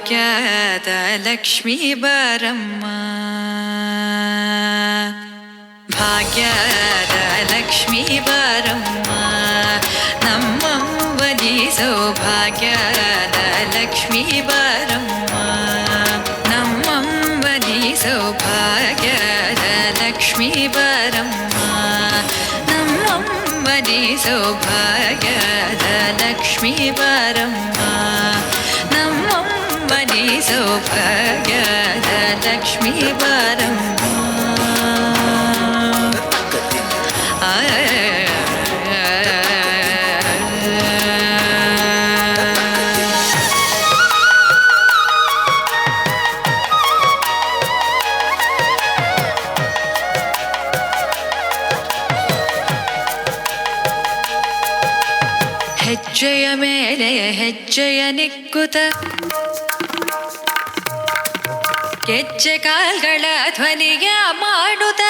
ಭಾಗ್ಯದ ಲಕ್ಷ್ಮೀ ಬಾರಮ್ಮ ಭಾಗ್ಯದ ಲಕ್ಷ್ಮೀ ಬಾರಮ್ಮ ನಮ್ಮವ್ವನಿ ಸೌಭಾಗ್ಯದ ಲಕ್ಷ್ಮೀ ಬಾರಮ್ಮ ನಮ್ಮವ್ವನಿ ಸೌಭಾಗ್ಯದ ಲಕ್ಷ್ಮೀ ಬಾರಮ್ಮ ನಮ್ಮವ್ವನಿ ಸೌಭಾಗ್ಯದ ಲಕ್ಷ್ಮೀ ಬಾರಮ್ಮ ನಮ್ಮವ್ವನಿ ಸೌಭಾಗ್ಯದ ಲಕ್ಷ್ಮೀ ಬಾರಮ್ಮ ಹೆಜ್ಜೆಯ ಮೇಲೆ ಹೆಜ್ಜೆಯ ನಿಕ್ಕುತ ಗೆಜ್ಜೆ ಕಾಲ್ಗಳ ಧ್ವನಿಯ ಮಾಡುತ್ತ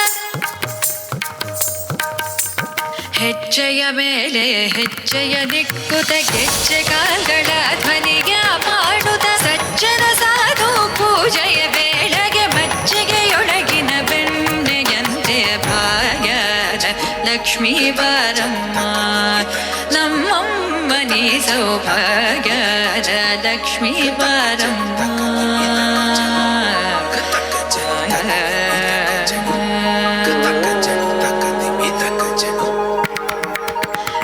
ಹೆಜ್ಜೆಯ ಮೇಲೆ ಹೆಜ್ಜೆಯ ನಿಕ್ಕುತ ಗೆಜ್ಜೆ ಕಾಲ್ಗಳ ಧ್ವನಿಯ ಮಾಡುತ್ತ ಸಜ್ಜನ ಸಾಧು ಪೂಜೆಯ ವೇಳೆಗೆ ಮಜ್ಜಿಗೆಯೊಳಗಿನ ಬೆಣ್ಣೆಯಂತೆ ಭಾಗ್ಯದ ಲಕ್ಷ್ಮೀ ಬಾರಮ್ಮ ನಮ್ಮಮ್ಮನಿ ಸೌಭಾಗ್ಯದ ಲಕ್ಷ್ಮೀ ಬಾರಮ್ಮ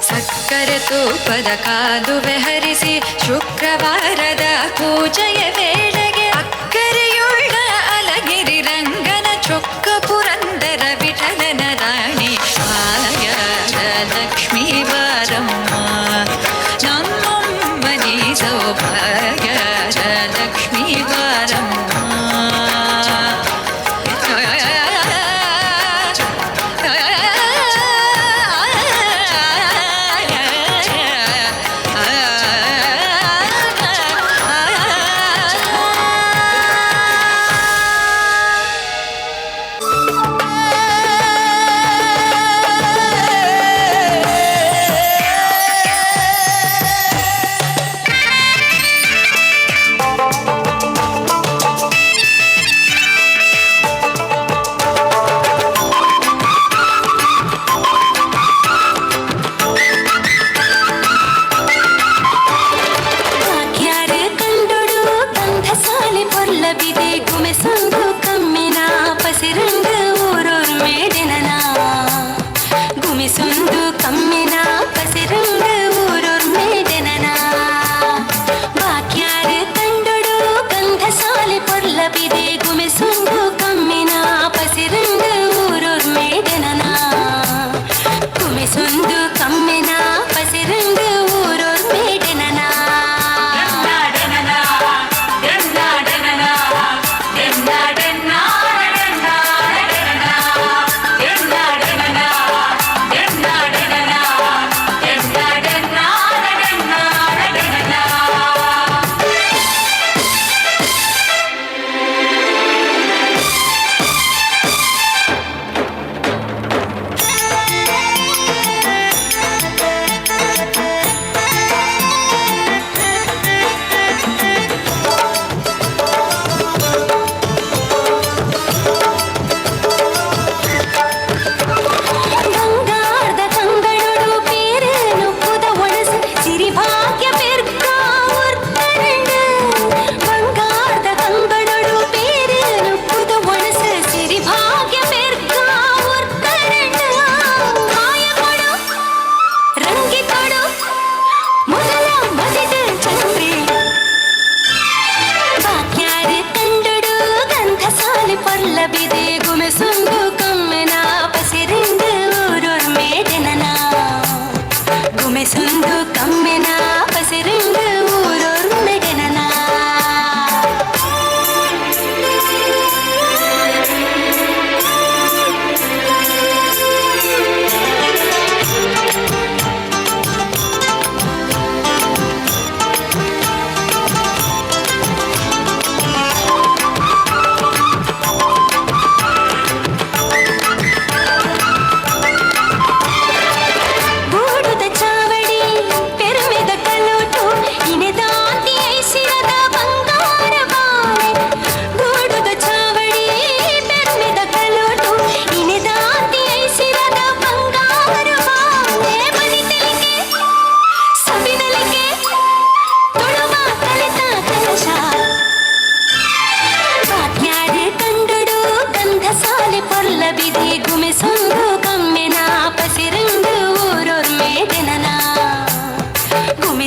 ಸಕ್ಕರೆ ತೂಪದ ಕಾಲುವೆ ಹರಿಸಿ ಶುಕ್ರವಾರದ ಪೂಜೆಯ ವೇಳೆಗೆ ಅಕ್ಕರೆಯುಳ್ಳ ಅಲಗಿರಿ ರಂಗನ ಚೊಕ್ಕ ಪುರಂದರ ವಿಠಲನ ರಾಣಿ ಭಾಗ್ಯದ ಲಕ್ಷ್ಮೀ ಬಾರಮ್ಮ ನಮ್ಮಮ್ಮನಿ ಸೌಭಾಗ್ಯದ ಲಕ್ಷ್ಮೀ ಬಾರಮ್ಮ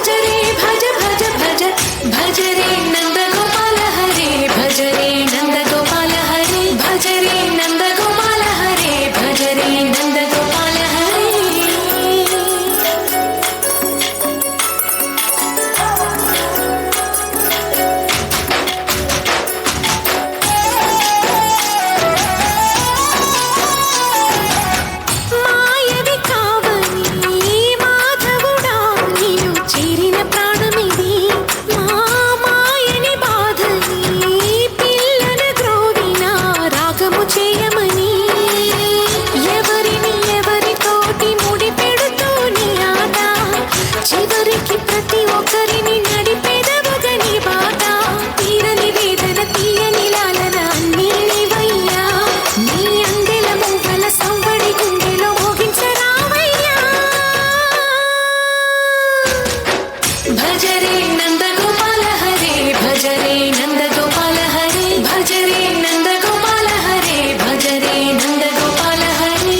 ಭಜ ರೇ ಭಜ ಭಜ ಭಜ ಭಜ ರೇ ನಂದ ಗೋಪಾಲ ಹರೇ ಭಜ ರೇ ನಂದ ಗೋಪಾಲ ಹರೇ ಭಜ ರೇ ನಂದ ಗೋಪಾಲ ಹರೇ ಭಜ ರೇ ನಂದ ಗೋಪಾಲ ಹರೇ మాయవి కావని మాధవుడా నీవు చేరిన ప్రాణమిది మా మాయని బాధని పిల్లన గ్రోవిన రాగము చేయమని ఎవరిని ఎవరితోటి ముడి పెడుతూని ఆట చివరికి ప్రతి ఒక్కరిని నడిపెదవగని బాట తీరని వేదన తీయని లాలన అన్నీ నీవయ్యా నీ అందెల మూగల సంవడి గుండెలో మోగించరావయ్యా భజ రే నంద గోపాల హరే భజ రే నంద గోపాల హరే భజ రే నంద గోపాల హరే భజ రే నంద గోపాల హరే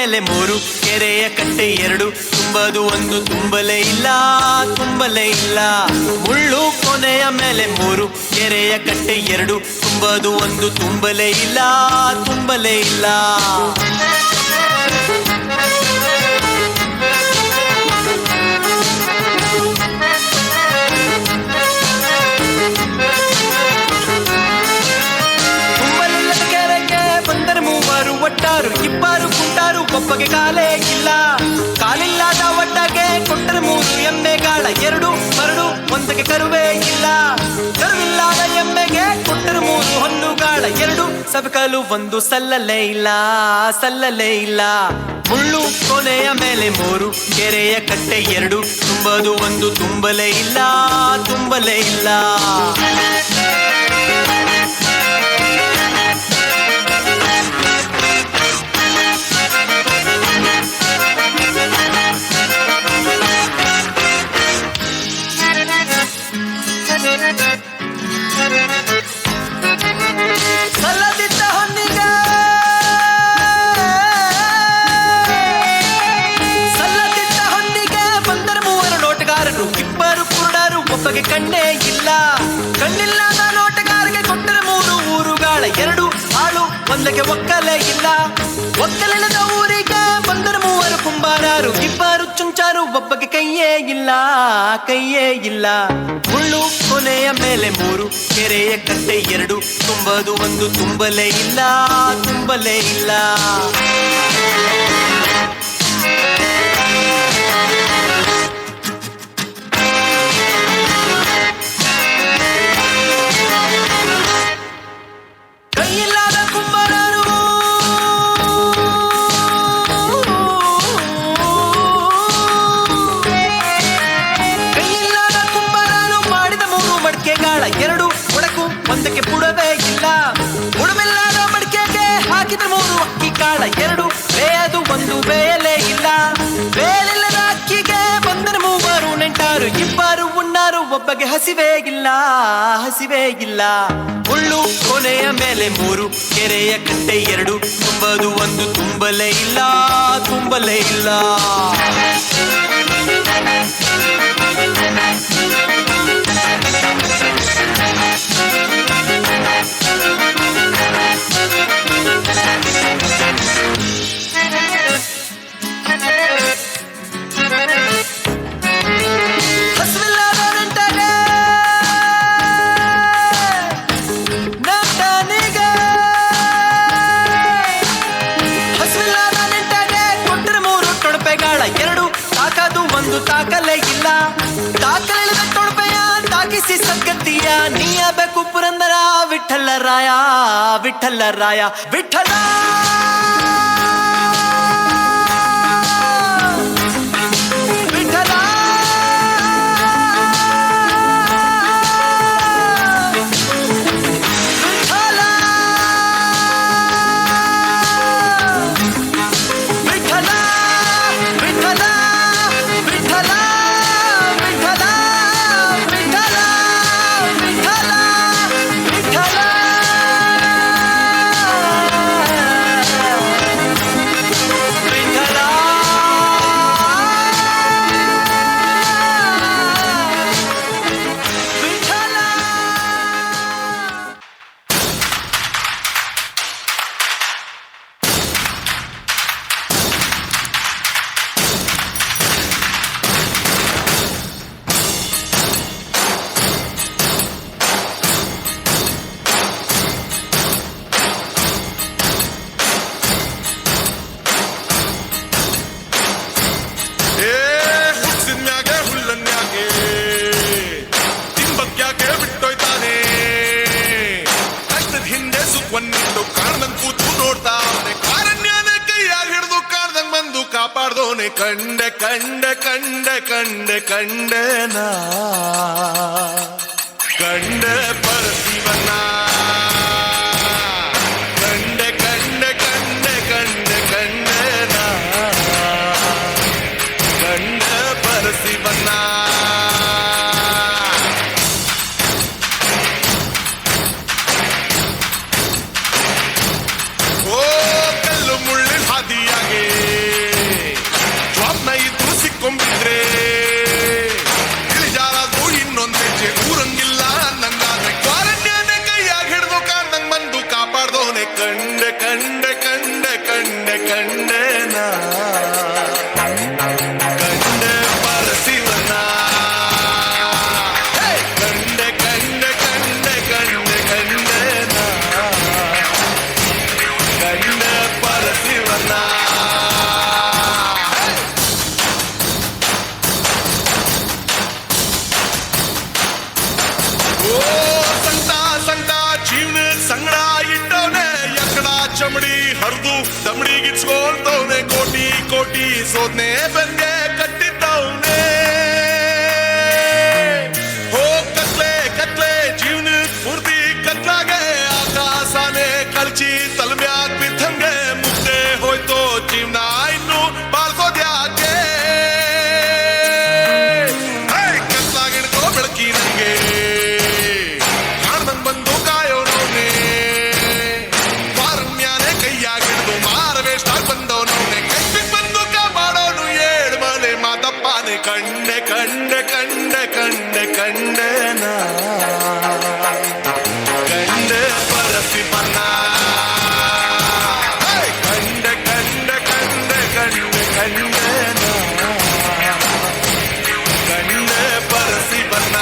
ಮೇಲೆ 3 ಕೆರೆಯ ಕಟ್ಟೆ 2 ತುಂಬದು ಒಂದು ತುಂಬಲೇ ಇಲ್ಲ ತುಂಬಲೇ ಇಲ್ಲ. ಮುಳ್ಳು ಕೊನೆಯ ಮೇಲೆ 3 ಕೆರೆಯ ಕಟ್ಟೆ 2 ತುಂಬದು ಒಂದು ತುಂಬಲೇ ಇಲ್ಲ ತುಂಬಲೇ ಇಲ್ಲ. ಒಟ್ಟಾರು ಇಬ್ಬರು ಕುಂಟಾರು ಒಬ್ಬಗೆ ಕಾಲೇ ಇಲ್ಲ. ಕಾಲಿಲ್ಲದ ಒಟ್ಟಗೆ ಕೊಟ್ಟರೆ 3 ಎಮ್ಮೆಗಾಳ 2 ಮರಡು ಒಂದಕ್ಕೆ ಕರುವೇ ಇಲ್ಲ. ಕರುವಿಲ್ಲದ ಎಮ್ಮೆಗೆ ಕೊಟ್ಟರೆ 3 ಹೊನ್ನುಗಾಳ 2 ಸಬಕಲು ಒಂದು ಸಲ್ಲಲೇ ಇಲ್ಲ ಸಲ್ಲಲೇ ಇಲ್ಲ. ಮುಳ್ಳು ಕೊನೆಯ ಮೇಲೆ 3 ಕೆರೆಯ ಕಟ್ಟೆ 2 ತುಂಬದು ಒಂದು ತುಂಬಲೇ ಇಲ್ಲ ತುಂಬಲೇ ಇಲ್ಲ. ಸಲ್ಲದಿದ್ದ ಹೊನ್ನಿಗೆ ಸಲ್ಲದಿದ್ದ ಹೊನ್ನಿಗೆ ಬಂದರು 3 ನೋಟಗಾರರು ಇಬ್ಬರು ಕುರುಡರು ಒಬ್ಬಗೆ ಕಣ್ಣೇ ಇಲ್ಲ. ಕಣ್ಣಿಲ್ಲದ ನೋಟಗಾರರಿಗೆ ಕೊಟ್ಟರೆ 3 ಊರುಗಾಳ 2 ಆಳು ಒಂದಕ್ಕೆ ಒಕ್ಕಲೇ ಇಲ್ಲ. ಒಕ್ಕಲಿಲ್ಲದ ಊರಿಗೆ ಬಂದರು 3 ಕುಂಬಾರರು ಇಬ್ಬರು ಚುಂಚಾರು ಒಬ್ಬಗೆ ಕೈಯೇ ಇಲ್ಲ ಕೈಯೇ ಇಲ್ಲ. ಮುಳ್ಳು ಕೊನೆಯ ಮೇಲೆ 3 ಕೆರೆಯ ಕಟ್ಟೆ 2 ತುಂಬದು ಒಂದು ತುಂಬಲೇ ಇಲ್ಲ ತುಂಬಲೇ ಇಲ್ಲ. ಕೈಯಿಲ್ಲದ ಕುಂಬಾರರು ಕೈಯಿಲ್ಲದ ಕುಂಬಾರರು ಮಾಡಿದ 3 ಮಡಿಕೆಗಾಳ 2 ಒಡಕು ಒಂದಕ್ಕೆ ಬುಡವೇ ಇಲ್ಲ. ಬುಡವಿಲ್ಲದ ಮಡಿಕೆಗೆ ಹಾಕಿದ 3 ಅಕ್ಕಿ ಕಾಳ 2 ಬೇಯದು ಒಂದು ಬೇಯಲೇ ಇಲ್ಲ. ಬೇಲಿಲ್ಲದ ಅಕ್ಕಿಗೆ ಬಂದರೆ 3 ನೆಂಟಾರು ಇಬ್ಬರು ಉಣ್ಣಾರು ಒಬ್ಬಗೆ ಹಸಿವೇ ಇಲ್ಲ ಹಸಿವೇ ಇಲ್ಲ. ಮುಳ್ಳು ಕೊನೆಯ ಮೇಲೆ 3 ಕೆರೆಯ ಕಟ್ಟೆ 2 ತುಂಬದು ಒಂದು ತುಂಬಲೇ ಇಲ್ಲ ತುಂಬಲೇ ಇಲ್ಲ. ತಾಕಲೇ ಇಲ್ಲ. ತಾಕಲಿಲ್ಲದ ತೊಡಪೆಯ ತಾಕಿಸಿ ಸಂಗತಿಯ ನೀಯಬೇಕು ಪುರಂದರ ವಿಠಲ ರಾಯ ವಿಠಲ ರಾಯ ವಿಠಲ. ಕಾಪಾಡ್ದೋನೆ ಕಂಡೆ ಕಂಡೆ ಕಂಡೆ ಕಂಡೆ ಕಂಡೆನಾ ಕಂಡೆ ಪರಶಿವನ ಕಂಡೆ ಕಂಡೆ ಕಂಡೆ ಕಂಡೆ ಕಂಡೆನಾ ಕಂಡೆ ಪರಶಿವನ ಓ ಕಲ್ಲು ಮುಳ್ಳಿನ ಹಾದಿಯಾಗೆ ಸೋದ್ನೆ ಬಂದೆ ಕಟ್ಟಿದ್ದವನೇ ಹೋ ಕತ್ಲೆ ಕತ್ಲೆ ಜೀವನ ಪೂರ್ತಿ ಕತ್ಲಾಗೆ ಆಕಾಶನೇ ಕಳ್ಚಿ ತಲೆಮ್ಯಾಗ ಬಿದ್ದಂಗೆ ಮುಗ್ದೆ ಹೋಯ್ತು ಜೀವನ ಇನ್ನು ಬಾಳ್ಕೋದ್ಯಾಕೆ ಕತ್ಲಾಗಿಡ್ಕೋ ಬೆಳಕಿ ನಂಗೆ ಕಾಣ್ದಂಗ್ ಬಂದು ಕಾಯೋನವ್ನೆ ಪಾರಮ್ಯಾನೆ ಕೈಯಾಗಿಡ್ದು ಮಾರವೇಷ್ಟಾಗ್ ಬಂದವನವ್ನೆ ಕೈ ಬಂದು ಕಾಪಾಡೋನು ಏಳ್ ಮಲೆ ಮಾತಪ್ಪನೆ ಕಂಡೆ ಕಂಡೆ ಕಂಡೆ ಕಂಡೆ ಕಂಡೆ ನಾ ಕಂಡೆ ಪರಸಿ ಬನ್ನ ಕಂಡೆ ಕಂಡೆ ಕಂಡೆ ಕಂಡೆ ಕಂಡೆ ನಾ ಕಂಡೆ ಪರಸಿ ಬನ್ನ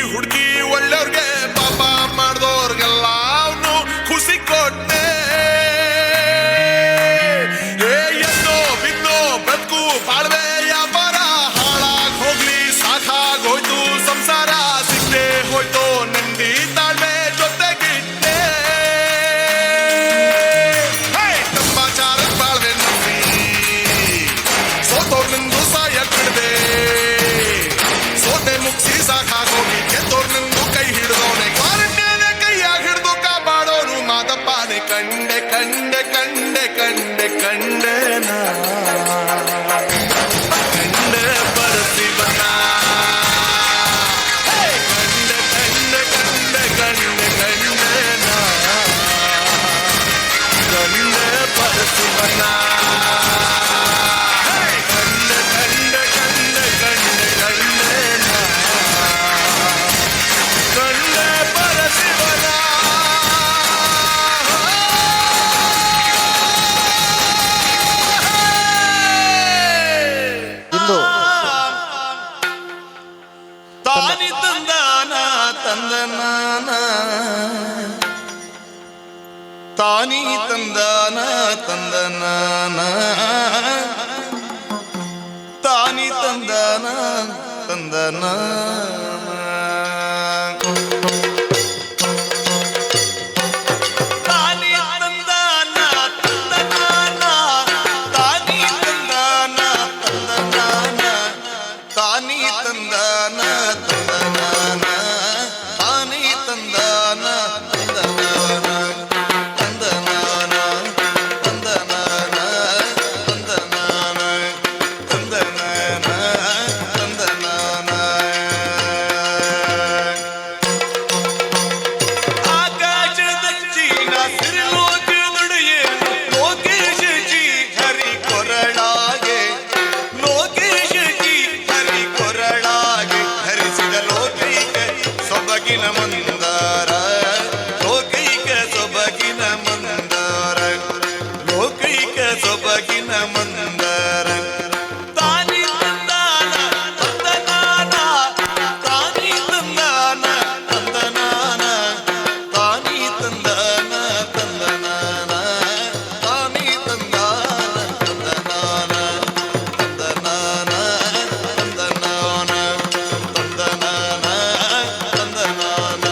ಹುಡುಕಿ ಒಳ್ಳೆಯವ್ರಿಗೆ ಪಾಪ ಮಾಡ್ದವ್ರಿಗೆಲ್ಲ ಅವನು ಖುಷಿ ಕೊಟ್ಟೆ ಎದ್ದೋ ಬಿದ್ದೋ ಬದುಕು ಬಾಳ್ವೆ ವ್ಯಾಪಾರ ಹಾಳಾಗ್ ಹೋಗ್ಲಿ ಸಾಕಾಗೋಯ್ತು ಸಂಸಾರ ಸಿಕ್ಕೇ ಹೋಯ್ತು ನಂದಿ ತಾಳ್ಮೆ ಜೊತೆಗಿಟ್ಟೆ ತಂಬಾಚಾರ ಬಾಳ್ವೆ ನಂಬಿ ಸೋತೋರ್ ನಿಂದು ಸಾಯಕ್ ಬಿಡ್ದೆ ಸೋತೆ ಮುಗಿಸಿ ಸಾಕಾಗೋಗಿ ಗೆದ್ದೋರ್ನಿಂದು ಕೈ ಹಿಡಿದವನೆ ಕ್ವಾರಂಟೈನ್ ಕೈಯಾಗ ಹಿಡಿದು ಕಾಪಾಡೋನು ಮಾದಪ್ಪನೆ ಕಂಡೆ ಕಂಡೆ ಕಂಡೆ ಕಂಡೆ ಕಂಡೆ ನಾ ಕಂಡೆ ಬರಸಿ ಬನ್ನ ಕಂಡೆ ಕಂಡೆ ಕಂಡೆ ಕಂಡೆ ಕಂಡೆ ನಾ ಕಂಡೆ ಬರಸಿ ಬನ್ನ ಕಂಡೆ ಕಂಡೆ ಕಂಡೆ ಕಂಡೆ ಕಂಡೆ ನಾ ಕಂಡೆ ಬರಸಿ ಬನ್ನ ಇಂದು ತಾನಿ ತಂದಾನ ತಂದನಾನ ತಾನಿ ತಂದಾನ ತಂದನಾನ ತಾನಿ ತಂದಾನ ತಂದನಾನ ತಾನಿ ತಂದಾನ ತಂದನಾನ ತಾನಿ ತಂದಾನ ತಂದನಾನ ತಾನಿ ತಂದಾನ ತಂದನಾನ ತಾನಿ ತಂದಾನ ತಂದನಾನ ತಂದನಾನ ತಂದನಾನ ತಂದನಾನ ತಂದನಾನ ತಂದನಾನ ಆಕಾಶದಚ್ಚಿನ ಸಿರಿಲೋಕದೊಡೆಯೇ ಲೋಕೇಶ ಜಿ ಹರಿ ಕೊರಳಾಗೆ ಲೋಕೇಶ ಜಿ ಹರಿ ಕೊರಳಾಗೆ ಹರಿಸಿದ ಲೋಕೈಕ ಸೊಬಗಿನ ಮಂದಾರ ಲೋಕೈಕ ಸೊಬಗಿನ ಮಂದಾರ ಲೋಕೈಕ ಸೊಬಗಿನ ಮಂದಾರ ತಾನಿ ತಂದಾನ ತಂದನಾನ ತಾನಿ ತಂದಾನ ತಂದನಾನ ತಾನಿ ತಂದಾನ ತಂದನಾನ ತಾನಿ ತಂದಾನ ತಂದನಾನ ತಂದನಾನ ತಂದನಾನ ತಂದನಾನ ತಂದನಾನ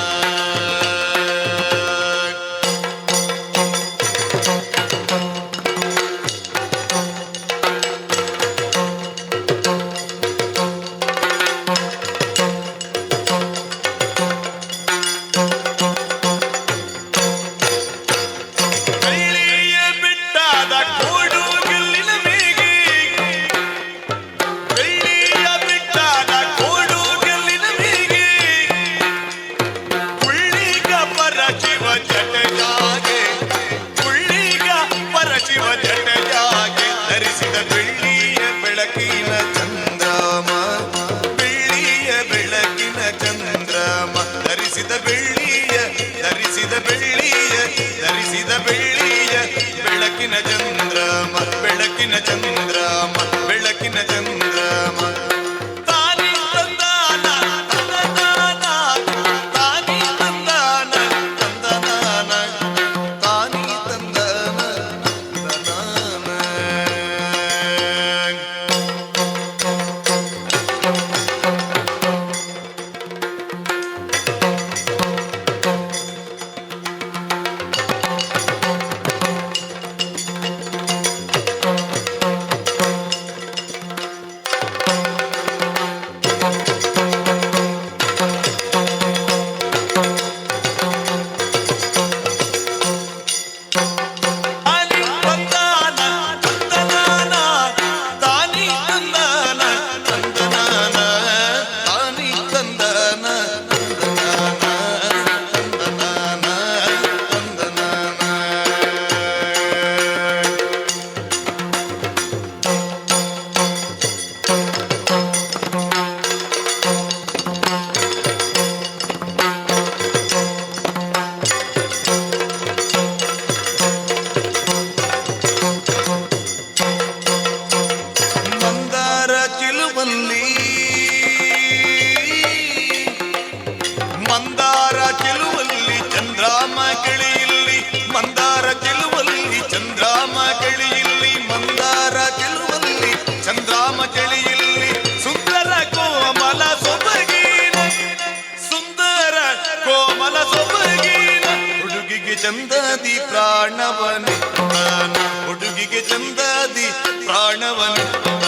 ಚಂದದಿ ಪ್ರಾಣವನಿತ್ತಾನ ಹುಡುಗಿಗೆ ಚಂದದಿ ಪ್ರಾಣವನಿತ್ತಾನ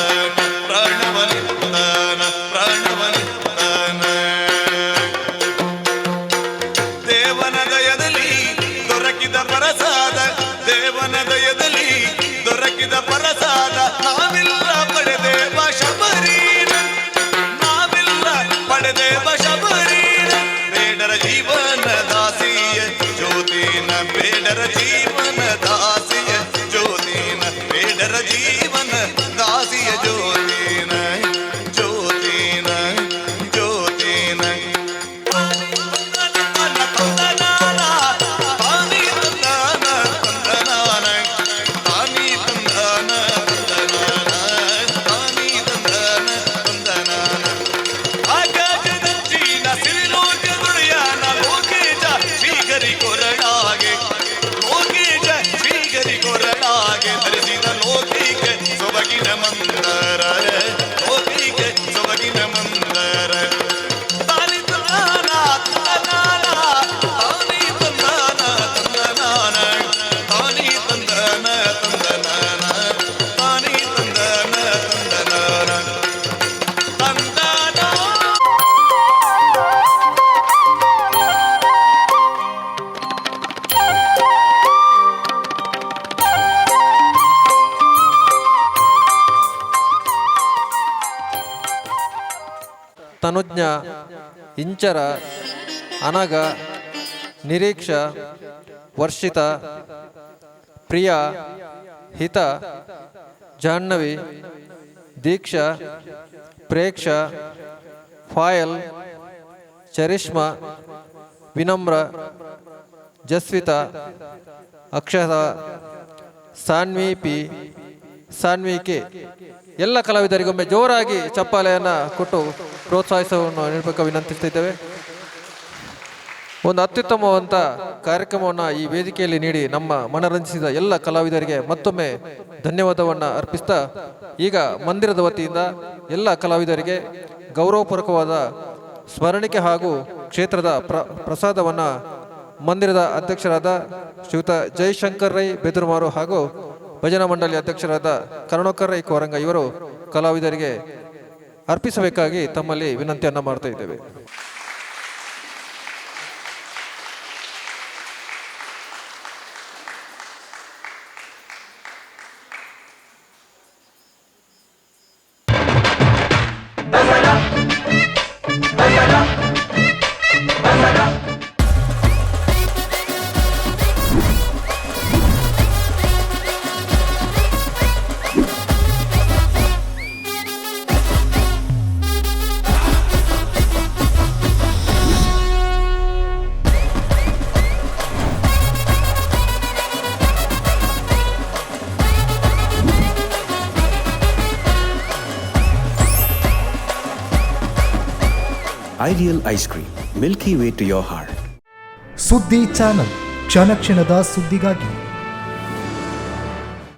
ಪ್ರಾಣವನಿತ್ತಾನ ಪ್ರಾಣವನಿತ್ತಾನ ದೇವನ ದಯದಲ್ಲಿ ದೊರಕಿದ ಪ್ರಸಾದ ದೇವನ ದಯದಲ್ಲಿ ದೊರಕಿದ ಪ್ರಸಾದ ನಾವಿಲ್ಲ ಪಡೆದೇವ ಶಬರೀನ ನಾವಿಲ್ಲ ಪಡೆದೇವ ಶಬರೀನ ಬೇಡರ ಜೀವನ ದಾಸಿಯ ಜ್ಯೋತಿನ ಬೇಡರ ಜೀವನ ದಾಸಿಯ ಜ್ಯೋತಿನ ಬೇಡರ ಜೀವನ ದಾಸಿಯ ಜ್ಯೋತಿನ ಜ್ಯೋತಿನ ಜ್ಯೋತಿನ ಸೊಬಗಿನ ಮಂದರ ಲೋಕಿಗೆ ಸೊಬಗಿನ ಮಂದರ ತಾನಿ ತಂದಾನ ತಂದನಾನ ತಾನಿ ತಂದಾನ ತಂದನಾನ ತಾನಿ ತಂದಾನ ತಂದನಾನ ತಾನಿ ತಂದಾನ ತಂದನಾನ ತಂದನ ತನುಜ್ಞ ಇಂಚರ ಅನಗ ನಿರೀಕ್ಷ ವರ್ಷಿತ ಪ್ರಿಯ ಹಿತ ಜಾಹ್ನವಿ ದೀಕ್ಷಾ ಪ್ರೇಕ್ಷ ಫಾಯಲ್ ಚರಿಷ್ಮಾ ವಿನಮ್ರ ಜಸ್ವಿತಾ ಅಕ್ಷತ ಸಾನ್ವಿ ಪಿ ಸಾನ್ವಿ ಕೆ ಎಲ್ಲ ಕಲಾವಿದರಿಗೊಮ್ಮೆ ಜೋರಾಗಿ ಚಪ್ಪಾಳೆಯನ್ನು ಕೊಟ್ಟು ಪ್ರೋತ್ಸಾಹಿಸವನ್ನು ನೀಡಬೇಕು ವಿನಂತಿಸ್ತಿದ್ದೇವೆ. ಒಂದು ಅತ್ಯುತ್ತಮವಾದಂಥ ಕಾರ್ಯಕ್ರಮವನ್ನು ಈ ವೇದಿಕೆಯಲ್ಲಿ ನೀಡಿ ನಮ್ಮ ಮನರಂಜಿಸಿದ ಎಲ್ಲ ಕಲಾವಿದರಿಗೆ ಮತ್ತೊಮ್ಮೆ ಧನ್ಯವಾದವನ್ನು ಅರ್ಪಿಸ್ತಾ ಈಗ ಮಂದಿರದ ವತಿಯಿಂದ ಎಲ್ಲ ಕಲಾವಿದರಿಗೆ ಗೌರವಪೂರ್ವಕವಾದ ಸ್ಮರಣಿಕೆ ಹಾಗೂ ಕ್ಷೇತ್ರದ ಪ್ರಸಾದವನ್ನು ಮಂದಿರದ ಅಧ್ಯಕ್ಷರಾದ ಶ್ರೀಯುತ ಜಯಶಂಕರ್ ರೈ ಬೆದುರುಮಾರು ಹಾಗೂ ಭಜನಾ ಮಂಡಳಿ ಅಧ್ಯಕ್ಷರಾದ ಕರುಣಾಕರ್ ರೈ ಕೋರಂಗ ಇವರು ಕಲಾವಿದರಿಗೆ ಅರ್ಪಿಸಬೇಕಾಗಿ ತಮ್ಮಲ್ಲಿ ವಿನಂತಿಯನ್ನು ಮಾಡ್ತಾ ಇದ್ದೇವೆ. Ideal ice cream, milky way to your heart. ಸುದ್ದಿ ಚಾನಲ್ ಕ್ಷಣ ಕ್ಷಣದ ಸುದ್ದಿಗಾಗಿ